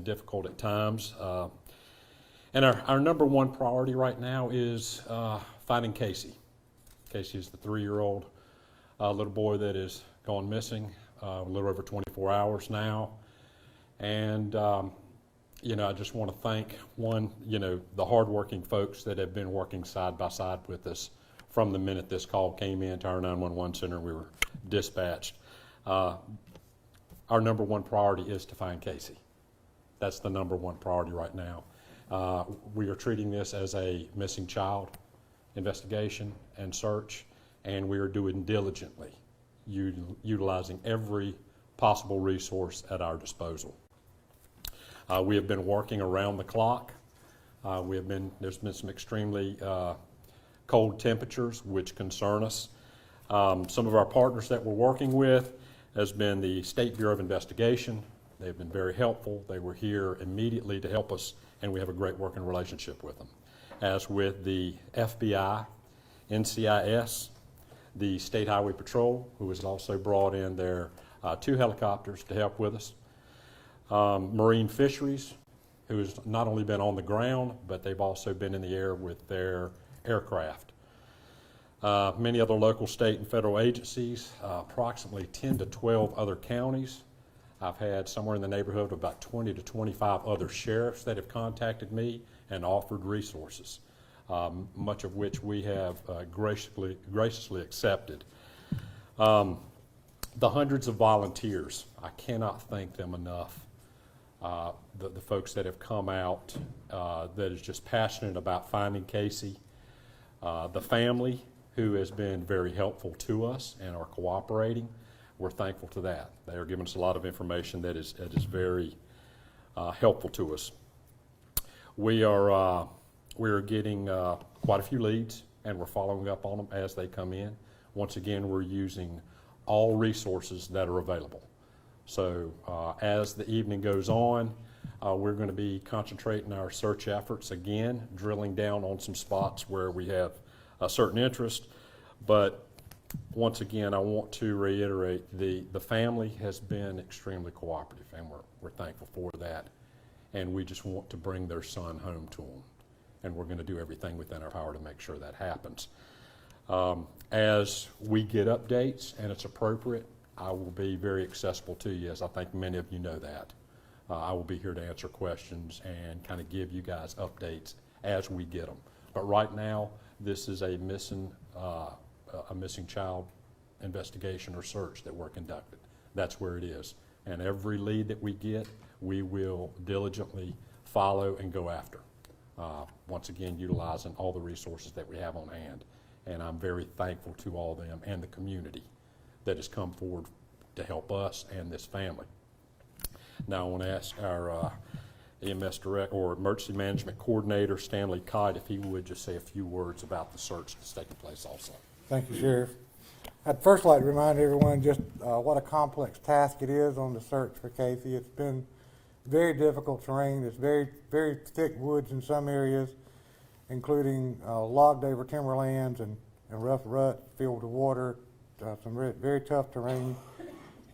difficult at times. And our number one priority right now is finding Casey. Casey is the 3-year-old little boy that is gone missing a little over 24 hours now. And, I just want to thank the hardworking folks that have been working side by side with us from the minute this call came in to our 911 center. We were dispatched. Our number one priority is to find Casey. That's the number one priority right now. We are treating this as a missing child investigation and search, and we are doing diligently, utilizing every possible resource at our disposal. We have been working around the clock. There's been some extremely cold temperatures which concern us. Some of our partners that we're working with has been the State Bureau of Investigation. They've been very helpful. They were here immediately to help us, and we have a great working relationship with them. As with the FBI, NCIS, the State Highway Patrol, who has also brought in their 2 helicopters to help with us. Marine Fisheries, who has not only been on the ground, but they've also been in the air with their aircraft. Many other local, state, and federal agencies, approximately 10 to 12 other counties. I've had somewhere in the neighborhood of about 20 to 25 other sheriffs that have contacted me and offered resources, much of which we have graciously accepted. The hundreds of volunteers, I cannot thank them enough. The folks that have come out that is just passionate about finding Casey. The family, who has been very helpful to us and are cooperating. We're thankful to that. They are giving us a lot of information that is very helpful to us. We are getting quite a few leads, and we're following up on them as they come in. Once again, we're using all resources that are available. So as the evening goes on, we're going to be concentrating our search efforts again, drilling down on some spots where we have a certain interest. But once again, I want to reiterate, the family has been extremely cooperative, and we're thankful for that. And we just want to bring their son home to them. And we're going to do everything within our power to make sure that happens. As we get updates and it's appropriate, I will be very accessible to you, as I think many of you know that. I will be here to answer questions and kind of give you guys updates as we get them. But right now, this is a missing child investigation or search that we're conducting. That's where it is. And every lead that we get, we will diligently follow and go after. Once again, utilizing all the resources that we have on hand. And I'm very thankful to all of them and the community that has come forward to help us and this family. Now I want to ask our EMS Director or Emergency Management Coordinator, Stanley Kite, if he would just say a few words about the search that's taking place also. Thank you, Sheriff. I'd first like to remind everyone just what a complex task it is on the search for Casey. It's been very difficult terrain. It's very, very thick woods in some areas, including logged over timberlands and rough rut filled with water, some very tough terrain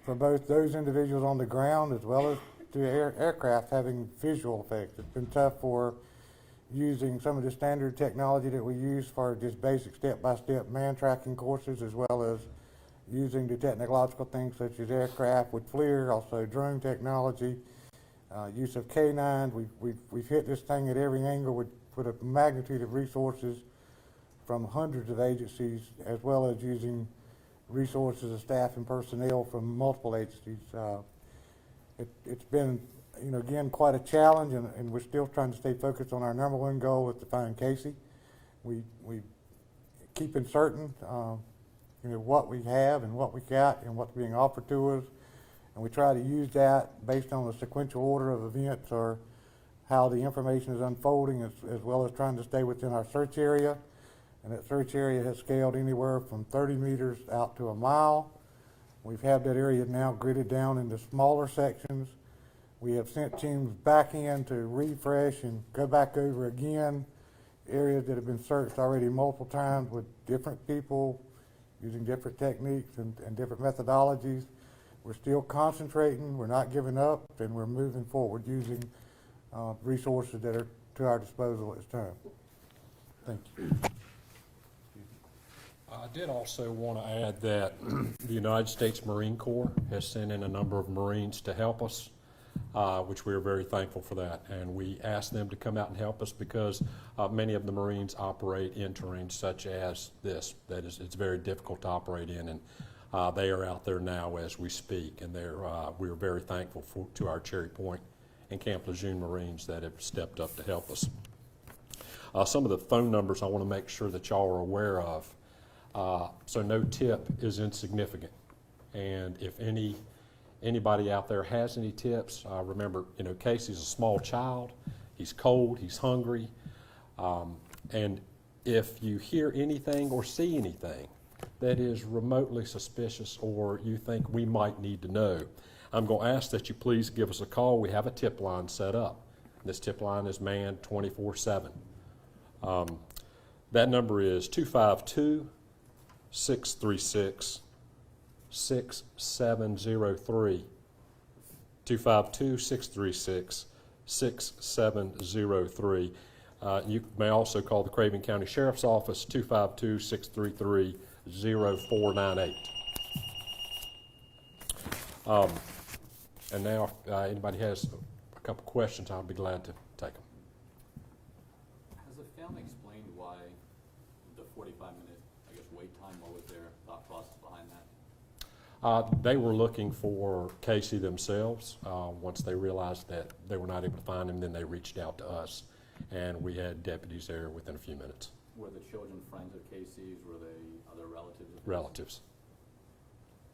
for both those individuals on the ground as well as the aircraft having visual effects. It's been tough for using some of the standard technology that we use for just basic step-by-step man tracking courses, as well as using the technological things such as aircraft with FLIR, also drone technology, use of K9. We've hit this thing at every angle with a magnitude of resources from hundreds of agencies, as well as using resources of staff and personnel from multiple agencies. It's been, again, quite a challenge, and we're still trying to stay focused on our number one goal is to find Casey. We keep uncertain, what we have and what we got and what's being offered to us, and we try to use that based on the sequential order of events or how the information is unfolding, as well as trying to stay within our search area. And that search area has scaled anywhere from 30 meters out to a mile. We've had that area now gridded down into smaller sections. We have sent teams back in to refresh and go back over again areas that have been searched already multiple times with different people using different techniques and different methodologies. we're still concentrating, we're not giving up, and we're moving forward using resources that are to our disposal at this time. Thank you. I did also want to add that the United States Marine Corps has sent in a number of Marines to help us, which we are very thankful for that. And we asked them to come out and help us because many of the Marines operate in terrain such as this. That is, it's very difficult to operate in, and they are out there now as we speak. And we are very thankful to our Cherry Point and Camp Lejeune Marines that have stepped up to help us. Some of the phone numbers I want to make sure that y'all are aware of. So no tip is insignificant, and if anybody out there has any tips, remember, Casey's a small child. He's cold. He's hungry, and if you hear anything or see anything that is remotely suspicious or you think we might need to know, I'm going to ask that you please give us a call. We have a tip line set up. This tip line is manned 24/7. That number is 252-636-6703. 252-636-6703. You may also call the Craven County Sheriff's Office, 252-633-0498. And now, if anybody has a couple questions, I'll be glad to take them. Has the family explained why the 45-minute, wait time? What was their thought process behind that? They were looking for Casey themselves. Once they realized that they were not able to find him, then they reached out to us, and we had deputies there within a few minutes. Were the children friends of Casey's? Were they other relatives? Relatives.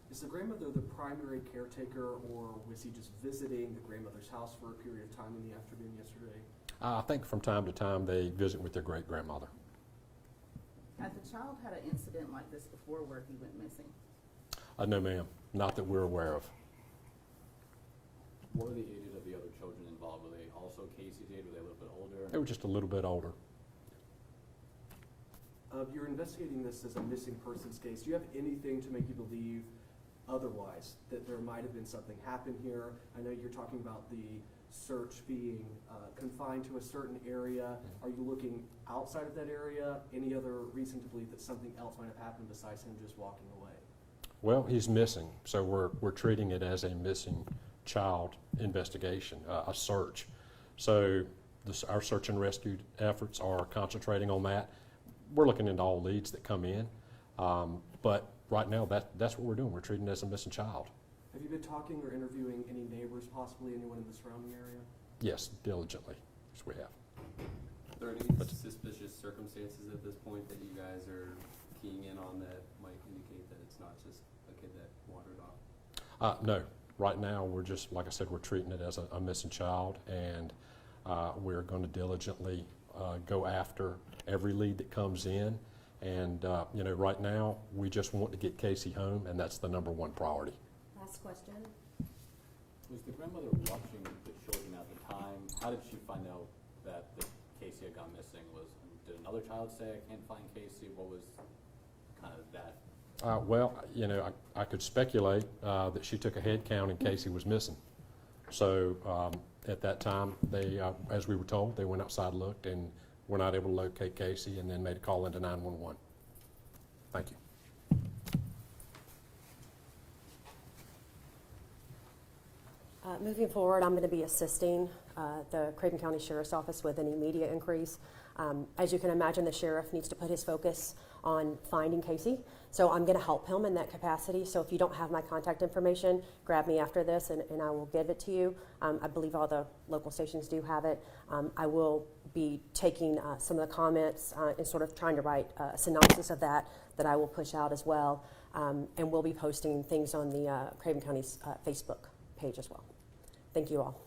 Is the grandmother the primary caretaker, or was he just visiting the grandmother's house for a period of time in the afternoon yesterday? I think from time to time they visit with their great-grandmother. Had the child had an incident like this before where he went missing? No, ma'am. Not that we're aware of. What were the ages of the other children involved? Were they also Casey's age? Were they a little bit older? They were just a little bit older. You're investigating this as a missing persons case. Do you have anything to make you believe otherwise, that there might have been something happen here? I know you're talking about the search being confined to a certain area. Are you looking outside of that area? Any other reason to believe that something else might have happened besides him just walking away? Well, he's missing, so we're treating it as a missing child investigation, a search. So our search and rescue efforts are concentrating on that. We're looking into all leads that come in, but right now that's what we're doing. We're treating it as a missing child. Have you been talking or interviewing any neighbors, possibly anyone in the surrounding area? Yes, diligently, yes we have. Are there any suspicious circumstances at this point that you guys are keying in on that might indicate that it's not just a kid that wandered off? No, right now we're just, like I said, we're treating it as a missing child, and we're going to diligently go after every lead that comes in. And right now we just want to get Casey home, and that's the number one priority. Last question. Was the grandmother watching the children at the time? How did she find out that Casey had gone missing? Did another child say, "I can't find Casey"? What was kind of that? Well, I could speculate that she took a head count and Casey was missing. So at that time, they, as we were told, they went outside, looked, and were not able to locate Casey, and then made a call into 911. Thank you. Moving forward, I'm going to be assisting the Craven County Sheriff's Office with any media inquiries. As you can imagine, the sheriff needs to put his focus on finding Casey, so I'm going to help him in that capacity. So if you don't have my contact information, grab me after this and I will give it to you. I believe all the local stations do have it. I will be taking some of the comments and sort of trying to write a synopsis of that I will push out as well. And we'll be posting things on the Craven County's Facebook page as well. Thank you all.